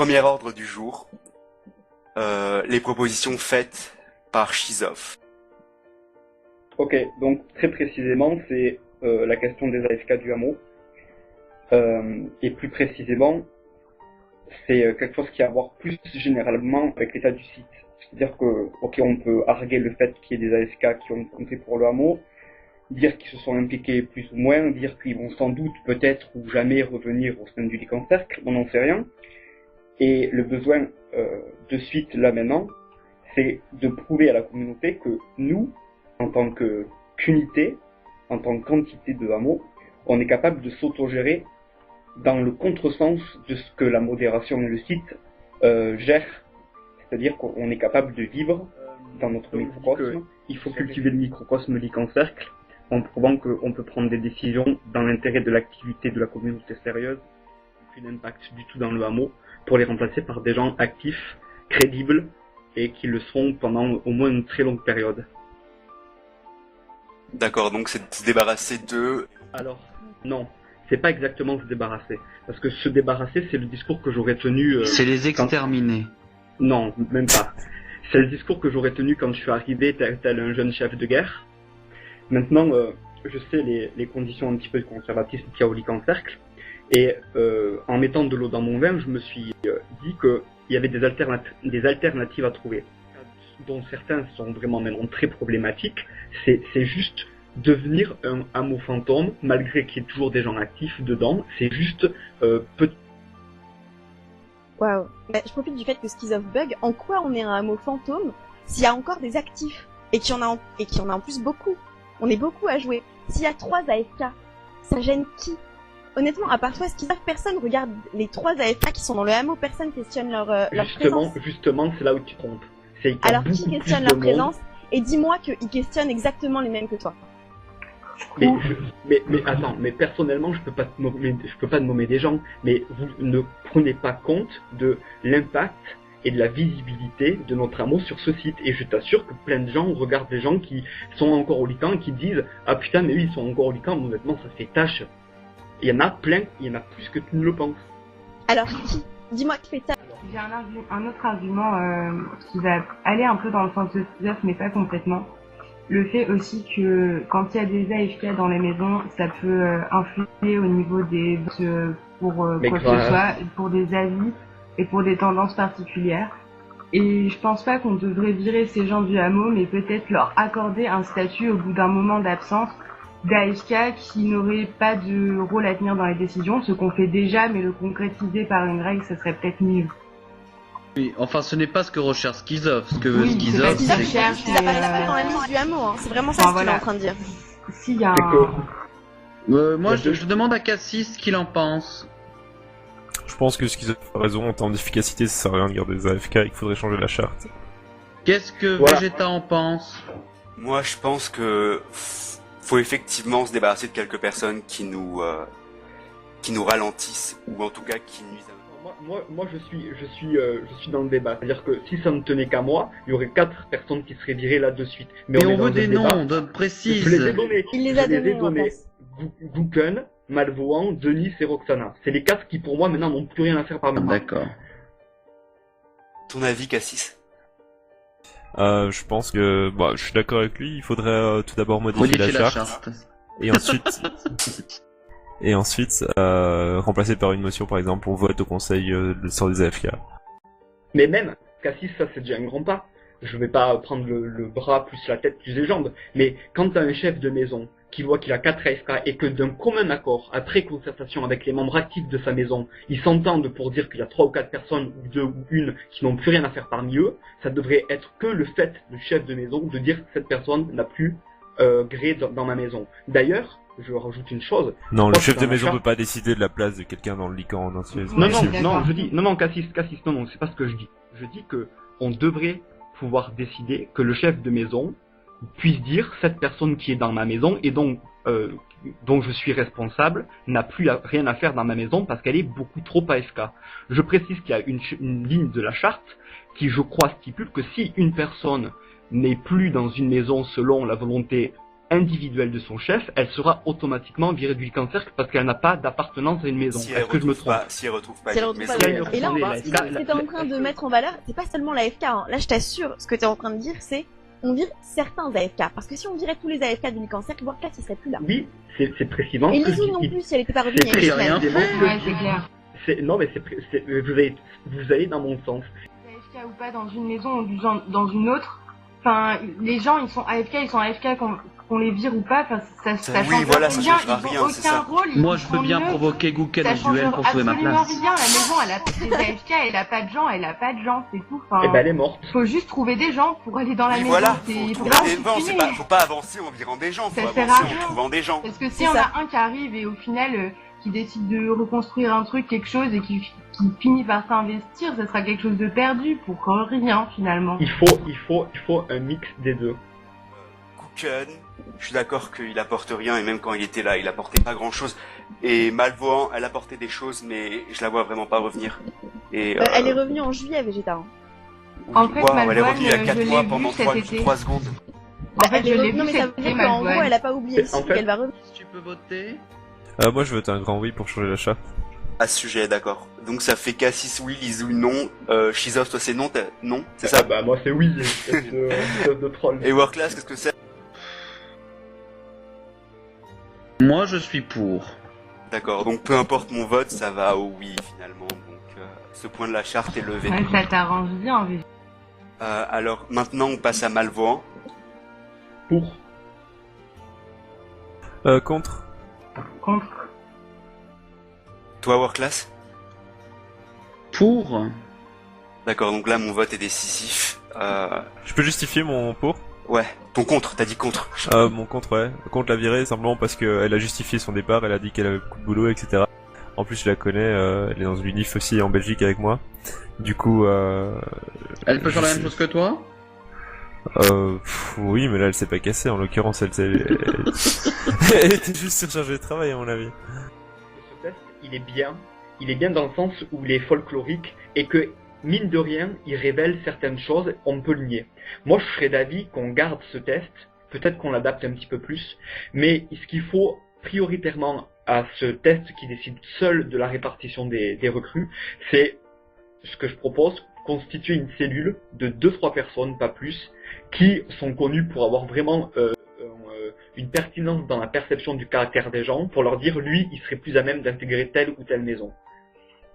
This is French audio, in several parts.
premier ordre du jour, les propositions faites par Shizov. Ok, donc très précisément, c'est la question des AFK du hameau. Et plus précisément, c'est quelque chose qui a à voir plus généralement avec l'état du site. C'est-à-dire que, ok, on peut arguer le fait qu'il y ait des AFK qui ont compté pour le hameau, dire qu'ils se sont impliqués plus ou moins, dire qu'ils vont sans doute, peut-être ou jamais revenir au sein du Lycan Cercle, on n'en sait rien. Et le besoin de suite, là maintenant, c'est de prouver à la communauté que nous, en tant qu'unité, en tant qu'entité de hameau, on est capable de s'autogérer dans le contresens de ce que la modération et le site gèrent. C'est-à-dire qu'on est capable de vivre dans notre microcosme. Il faut cultiver le microcosme Lycan Cercle en prouvant qu'on peut prendre des décisions dans l'intérêt de l'activité de la communauté sérieuse, aucun impact du tout dans le hameau, pour les remplacer par des gens actifs, crédibles, et qui le seront pendant au moins une très longue période. D'accord, donc c'est de se débarrasser de... Alors, non, c'est pas exactement se débarrasser. Parce que se débarrasser, c'est le discours que j'aurais tenu... c'est les exterminer. Non, même pas. C'est le discours que j'aurais tenu quand je suis arrivé tel un jeune chef de guerre. Maintenant, je sais les conditions un petit peu de conservatisme qu'il y a au Lycan Cercle. Et en mettant de l'eau dans mon vin, je me suis dit qu'il y avait des alternatives à trouver, dont certains sont vraiment maintenant très problématiques. C'est juste devenir un hameau fantôme, malgré qu'il y ait toujours des gens actifs dedans. C'est juste Waouh. Je profite du fait que Skizov bug. En quoi on est un hameau fantôme s'il y a encore des actifs et qu'il y en a en plus beaucoup. On est beaucoup à jouer. S'il y a 3 AFK, ça gêne qui? Honnêtement, à part toi, Skizov, personne regarde les 3 AFK qui sont dans le hameau, personne questionne leur présence. Justement, c'est là où tu te trompes. Alors qui questionne leur présence? Et dis-moi qu'ils questionnent exactement les mêmes que toi. Mais attends, mais personnellement, je peux pas te nommer des gens, mais vous ne prenez pas compte de l'impact et de la visibilité de notre hameau sur ce site. Et je t'assure que plein de gens regardent des gens qui sont encore au Lycan et qui disent « Ah putain, mais oui, ils sont encore au Lycan, honnêtement, ça fait tâche. » Il y en a plein, il y en a plus que tu ne le penses. Alors qui? Dis-moi qui fait tâche. J'ai un autre argument qui va aller un peu dans le sens de Skizov, mais pas complètement. Le fait aussi que quand il y a des AFK dans les maisons, ça peut influer au niveau des votes pour quoi que ce soit, pour des avis et pour des tendances particulières. Et je pense pas qu'on devrait virer ces gens du hameau, mais peut-être leur accorder un statut au bout d'un moment d'absence d'AFK qui n'aurait pas de rôle à tenir dans les décisions, ce qu'on fait déjà, mais le concrétiser par une règle, ça serait peut-être mieux. Oui, enfin ce n'est pas ce que recherche Skizov. Ce que veut Skizov, c'est qu'il n'a pas dans la liste du hameau, hein. C'est vraiment ça qu'il est en train de dire. S'il y a moi je demande à Cassis ce qu'il en pense. Je pense que Skizov a raison, en termes d'efficacité, ça sert à rien de garder des AFK et qu'il faudrait changer la charte. Qu'est-ce que Vegeta en pense? Moi je pense que faut effectivement se débarrasser de quelques personnes qui nous ralentissent, ou en tout cas qui nuisent à... Moi, je suis dans le débat. C'est-à-dire que si ça ne tenait qu'à moi, il y aurait 4 personnes qui seraient virées là de suite. Mais on veut des noms, précises. Je les ai donnés. Il les a donnés. Guken, Malvoan, Denis et Roxana. C'est les 4 qui, pour moi, maintenant, n'ont plus rien à faire parmi moi. D'accord. Ton avis, Cassis? Je pense que, je suis d'accord avec lui. Il faudrait tout d'abord modifier la charte. Et ensuite, remplacer par une motion, par exemple, on vote au conseil le sort des AFK. Mais même, Cassis, ça c'est déjà un grand pas. Je vais pas prendre le bras plus la tête plus les jambes. Mais quand t'as un chef de maison qui voit qu'il a 4 AFK et que d'un commun accord, après concertation avec les membres actifs de sa maison, ils s'entendent pour dire qu'il y a 3 ou 4 personnes, ou 2 ou 1, qui n'ont plus rien à faire parmi eux, ça devrait être que le fait du chef de maison de dire que cette personne n'a plus gré dans ma maison. D'ailleurs, je rajoute une chose. Non, le chef de maison peut pas décider de la place de quelqu'un dans le Lycan en entier. Non, Cassis, non, c'est pas ce que je dis. Je dis que on devrait pouvoir décider que le chef de maison puisse dire cette personne qui est dans ma maison et dont je suis responsable n'a plus rien à faire dans ma maison parce qu'elle est beaucoup trop AFK. Je précise qu'il y a une ligne de la charte qui, je crois, stipule que si une personne n'est plus dans une maison selon la volonté individuelle de son chef, elle sera automatiquement virée du camp de cercle parce qu'elle n'a pas d'appartenance à une maison. Si Est-ce que je me trompe? si elle retrouve pas Si elle une retrouve maison, pas elle le- retrouve Et là, en la fait, FK, ce que t'es en train de mettre en valeur, c'est pas seulement la AFK. Hein. Là, je t'assure, ce que t'es en train de dire, c'est on vire certains AFK. Parce que si on virait tous les AFK du camp cercle, Warclass, il serait plus là. Oui, c'est précisément Et ce que je Lizou non dis. plus, si elle était pas revenue C'est il y a J'ai une rien semaine. fait. Ouais, c'est clair. Non, mais vous allez dans mon sens. AFK ou pas dans une maison ou dans une autre, enfin, les gens ils sont AFK qu'on les vire ou pas, enfin, ça Oui, change voilà, ça rien, changera ils rien, ont c'est aucun ça. rôle, ils Moi, je peux sont bien neutres. provoquer Gouken Ça en change duel pour sauver ma absolument place. rien, la maison elle a des AFK, elle a pas de gens, c'est tout, enfin, Eh ben, elle est morte. faut juste trouver des gens pour aller dans la Oui, maison, voilà, c'est faut faut trouver pas des gens, continuer. faut pas avancer en virant des gens, faut Ça sert avancer à en rien. trouvant des gens. Parce que si C'est on ça. a un qui arrive et au final qui décide de reconstruire un truc, quelque chose et qui finit par s'investir, ça sera quelque chose de perdu pour rien finalement. Il faut un mix des deux. Kuken, je suis d'accord qu'il apporte rien, et même quand il était là, il apportait pas grand chose. Et Malvoant, elle apportait des choses, mais je la vois vraiment pas revenir. Et, Elle est revenue en juillet, Vegeta. Hein. En fait, waouh, elle est Malvoine, revenue il y a je 4 l'ai mois vue pendant cet 3 été. secondes. En fait, elle je est l'ai revenue, vu mais ça cet veut été, dire qu'en Malvoine. gros, elle a pas oublié le En site fait- qu'elle va revenir. Tu peux voter. Moi, je vote un grand oui pour changer l'achat. À ce sujet, d'accord. Donc ça fait Cassis oui, Lizou non, Shizov, toi c'est non, non, c'est Ah ça. bah moi c'est oui, espèce de troll. Et Warclass, qu'est-ce que c'est? Moi, je suis pour. D'accord, donc peu importe mon vote, ça va au oui finalement. Donc ce point de la charte est levé. Ouais, ça t'arrange bien, Vegeta. Alors maintenant on passe à Malvoant. Pour. Contre. Contre. Toi Warclass? Pour. D'accord, donc là mon vote est décisif. Je peux justifier mon pour? Ouais, ton contre, t'as dit contre. Mon contre, ouais. Contre la virée, simplement parce qu'elle a justifié son départ, elle a dit qu'elle avait beaucoup de boulot, etc. En plus, je la connais, elle est dans une unif aussi en Belgique avec moi. Du coup, Elle peut faire la même chose que toi? oui, mais là, elle s'est pas cassée, en l'occurrence, elle était juste surchargée de travail, à mon avis. Ce test, il est bien dans le sens où il est folklorique et que, mine de rien, il révèle certaines choses, on peut le nier. Moi, je serais d'avis qu'on garde ce test, peut-être qu'on l'adapte un petit peu plus, mais ce qu'il faut prioritairement à ce test qui décide seul de la répartition des recrues, c'est ce que je propose, constituer une cellule de 2-3 personnes, pas plus, qui sont connues pour avoir vraiment une pertinence dans la perception du caractère des gens, pour leur dire, lui, il serait plus à même d'intégrer telle ou telle maison.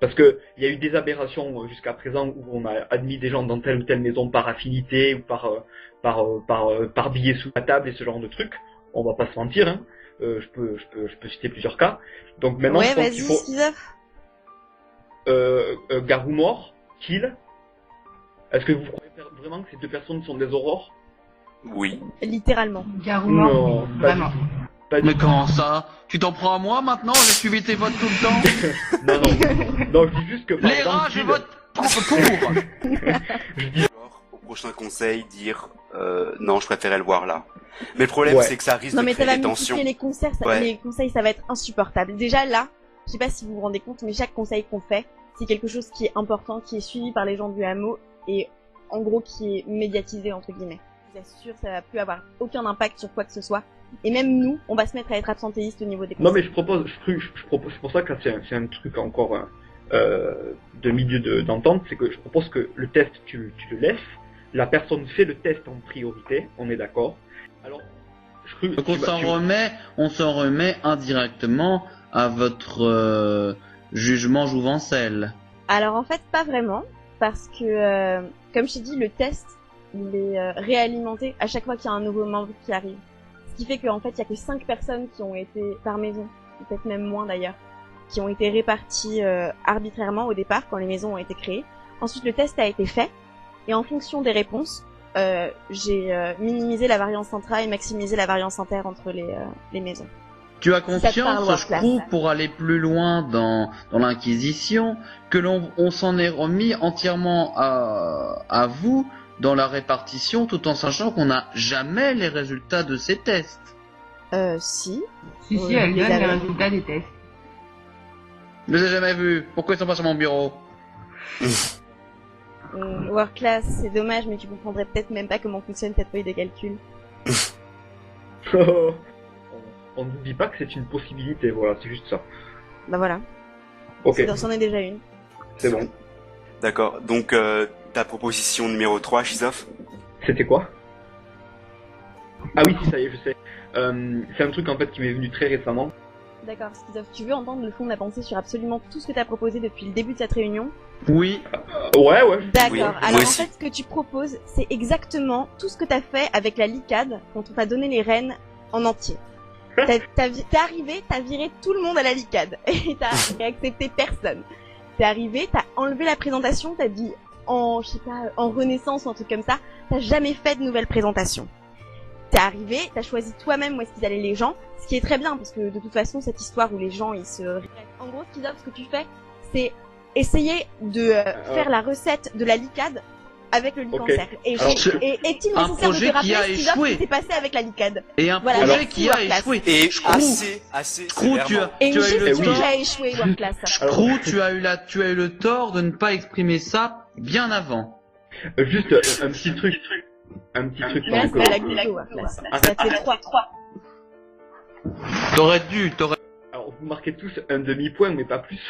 Parce que il y a eu des aberrations jusqu'à présent où on a admis des gens dans telle ou telle maison par affinité ou par billet sous la table et ce genre de trucs. On va pas se mentir, hein. Je peux citer plusieurs cas. Donc maintenant, Ouais, je pense vas-y, qu'il faut Skizov. Garou mort, kill. Est-ce que vous croyez vraiment que ces deux personnes sont des aurores? Oui. Littéralement. Garou mort, Non, oui, pas vraiment. du tout. Pas du Mais tout. comment ça? Tu t'en prends à moi maintenant? J'ai suivi tes votes tout le temps. Non, je dis juste que par Les exemple, rats, je kill, vote pour. je dis Alors, au prochain conseil, dire non, je préférais le voir là. Mais le problème, Ouais. c'est que ça risque Non, de mais ça créer va des tensions. multiplier les concerts, Ouais. les conseils, ça va être insupportable. Déjà là, je sais pas si vous vous rendez compte, mais chaque conseil qu'on fait, c'est quelque chose qui est important, qui est suivi par les gens du hameau et en gros qui est médiatisé entre guillemets. Je vous assure, ça va plus avoir aucun impact sur quoi que ce soit. Et même nous, on va se mettre à être absentéistes au niveau des conseils. Non mais je propose, c'est pour ça que c'est un truc encore de milieu d'entente, c'est que je propose que le test tu le laisses, la personne fait le test en priorité, on est d'accord. Alors, Donc on s'en remet indirectement à votre jugement jouvencel. Alors en fait, pas vraiment, parce que, comme je t'ai dit, le test, il est réalimenté à chaque fois qu'il y a un nouveau membre qui arrive. Ce qui fait qu'en fait, il y a que 5 personnes qui ont été par maison, peut-être même moins d'ailleurs, qui ont été réparties arbitrairement au départ quand les maisons ont été créées. Ensuite, le test a été fait, et en fonction des réponses, j'ai minimisé la variance intra et maximisé la variance inter entre les maisons. Tu as Ça te parle, conscience, je Warclass. trouve, pour aller plus loin dans l'Inquisition, que on s'en est remis entièrement à vous dans la répartition, tout en sachant qu'on n'a jamais les résultats de ces tests. Si. Si, Oui, elle les donne les avais. résultats des tests. Je les ai jamais vus. Pourquoi ils sont pas sur mon bureau? Warclass, c'est dommage, mais tu comprendrais peut-être même pas comment fonctionne cette feuille de calcul. On ne dit pas que c'est une possibilité, voilà, c'est juste ça. Bah voilà. Ok, C'en est déjà une. c'est bon. D'accord. Donc, ta proposition numéro 3, Shizoff? C'était quoi? Ah oui, si, ça y est, je sais. C'est un truc en fait qui m'est venu très récemment. D'accord, Schizoff, tu veux entendre le fond de ma pensée sur absolument tout ce que t'as proposé depuis le début de cette réunion? Oui. Ouais. D'accord, Oui, moi alors en aussi. fait ce que tu proposes, c'est exactement tout ce que t'as fait avec la Licade quand on t'a donné les rênes en entier. T'es arrivé, t'as viré tout le monde à la Licade et t'as accepté personne. T'es arrivé, t'as enlevé la présentation, t'as dit en, je sais pas, en renaissance ou un truc comme ça, t'as jamais fait de nouvelle présentation. T'es arrivé, t'as choisi toi-même où est-ce qu'ils allaient les gens, ce qui est très bien parce que de toute façon cette histoire où les gens ils se... En gros Schizoff, ce que tu fais, c'est essayer de faire la recette de la Licade avec le licancercle. Et Alors, est-il un nécessaire de projet te rappeler qui a Schizoff, échoué. ce qui s'est passé avec la Licade? Et un Voilà, projet merci, qui a Warclass. échoué. Et Screw. assez Screw, tu sévèrement. as, Et une tu as eu chose le qui oui. tort. a échoué, Warclass. Screw, tu as eu le tort de ne pas exprimer ça bien avant. Juste un petit truc. Un petit truc. Mais là, donc, c'est la gueule, Warclass. Ah, Ça fait 3. T'aurais Alors, vous marquez tous un demi-point, mais pas plus,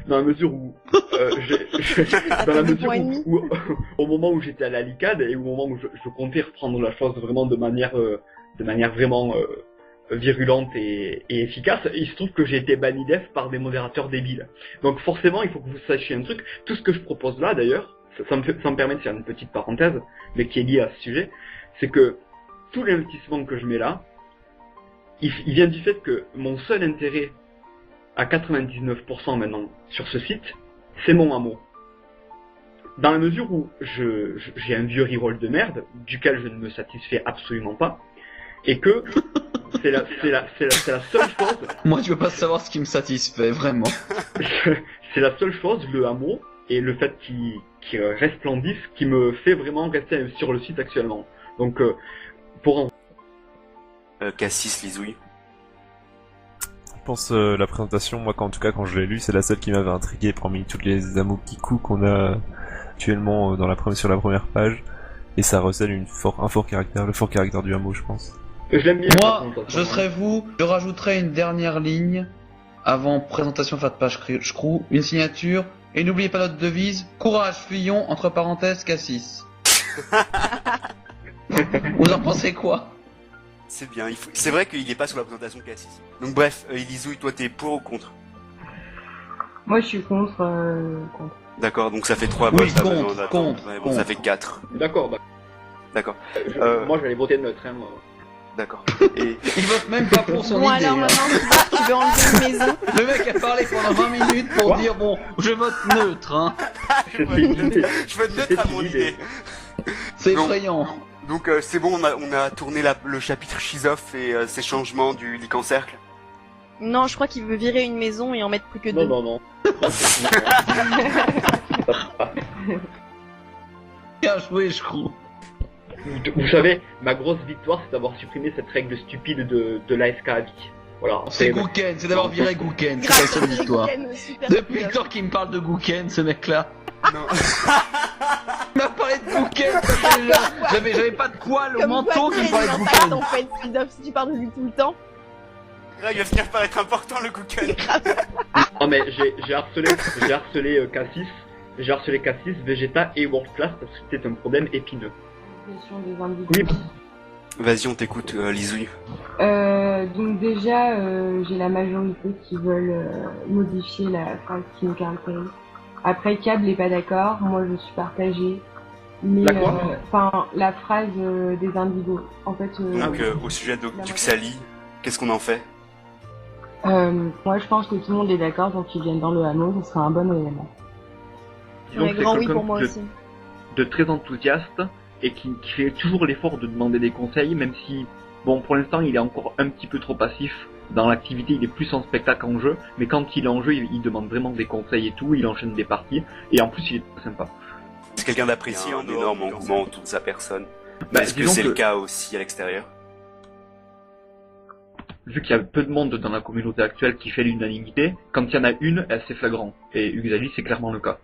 dans la mesure où, dans la fait 2 mesure points et demi. où, au moment où j'étais à la Licade et au moment où je comptais reprendre la chose vraiment de manière vraiment virulente et efficace, il se trouve que j'ai été banni def par des modérateurs débiles. Donc forcément, il faut que vous sachiez un truc. Tout ce que je propose là, d'ailleurs, ça me permet de faire une petite parenthèse, mais qui est liée à ce sujet, c'est que tout l'investissement que je mets là, il vient du fait que mon seul intérêt à 99% maintenant sur ce site, c'est mon hameau. Dans la mesure où j'ai un vieux reroll de merde, duquel je ne me satisfais absolument pas, et que c'est la seule chose, Moi, tu veux pas savoir ce qui me satisfait, vraiment. c'est la seule chose, le hameau, et le fait qu'il resplendisse, qui me fait vraiment rester sur le site actuellement. Donc, pour en... Cassis, Lizouille. Je pense la présentation, moi en tout cas quand je l'ai lu, c'est la seule qui m'avait intrigué parmi toutes les Amokiku qu'on a actuellement sur la première page. Et ça recèle un fort caractère, le fort caractère du hameau, je pense. Je l'aime bien. Moi, par contre, je serais vous, je rajouterais une dernière ligne avant présentation fin de page Screw, une signature, et n'oubliez pas notre devise, courage, fuyons, entre parenthèses, Cassis. Vous en pensez quoi? C'est bien. C'est vrai qu'il est pas sur la présentation Cassis. Donc bref, Lizouille, toi t'es pour ou contre? Moi, je suis contre. D'accord, donc ça fait 3 Oui, votes. ça, contre, maintenant, on attend. contre, Ouais, bon, contre. ça fait 4. D'accord, D'accord, moi j'allais voter neutre, hein, moi. d'accord. Et Il vote même pas pour son Bon idée. alors hein. maintenant, Schizoff, tu veux enlever une maison? Le mec a parlé pendant 20 minutes pour Quoi dire bon, je vote neutre, hein. je veux neutre à mon idée. C'est Non. effrayant. Donc c'est bon, on a tourné le chapitre Shizoff et ses changements du licancercle. Non, je crois qu'il veut virer une maison et en mettre plus que 2. Non. Bien joué, Screw. Vous savez, ma grosse victoire, c'est d'avoir supprimé cette règle stupide de l'ASK à vie. Voilà. C'est Gouken, c'est d'avoir viré Gouken, c'est la seule victoire. Depuis le temps qu'il me parle de Gouken, ce mec-là. Non. Il m'a parlé de Gouken, ça fait déjà... J'avais pas de poil au menton qui me parlait de Gouken. Gouken. En fait, Schizoff, si tu parles de lui tout le temps. Là, il va finir par être important le Gooken. Non mais j'ai harcelé Cassis, Vegeta et World Class parce que c'était un problème épineux. Question des individus. Oui. Vas-y, on t'écoute, Lizouille. Donc déjà, j'ai la majorité qui veulent modifier la phrase qui nous caractérise. Après, Cable est pas d'accord, moi je suis partagée. Mais La quoi la phrase des indigos. En fait, Donc au sujet d'Uxali, qu'est-ce qu'on en fait? moi je pense que tout le monde est d'accord pour qu'ils viennent dans le hameau, ce sera un bon élément. Disons Ouais, que c'est grand oui quelqu'un pour moi aussi. de très enthousiaste et qui fait toujours l'effort de demander des conseils, même si, bon, pour l'instant, il est encore un petit peu trop passif. Dans l'activité, il est plus en spectacle qu'en jeu, mais quand il est en jeu, il demande vraiment des conseils et tout, il enchaîne des parties, et en plus, il est très sympa. C'est quelqu'un d'apprécié, un énorme engouement autour de sa personne. Bah, Est-ce que disons c'est que- le cas aussi à l'extérieur? Vu qu'il y a peu de monde dans la communauté actuelle qui fait l'unanimité, quand il y en a une, c'est flagrant. Et Uxali, c'est clairement le cas.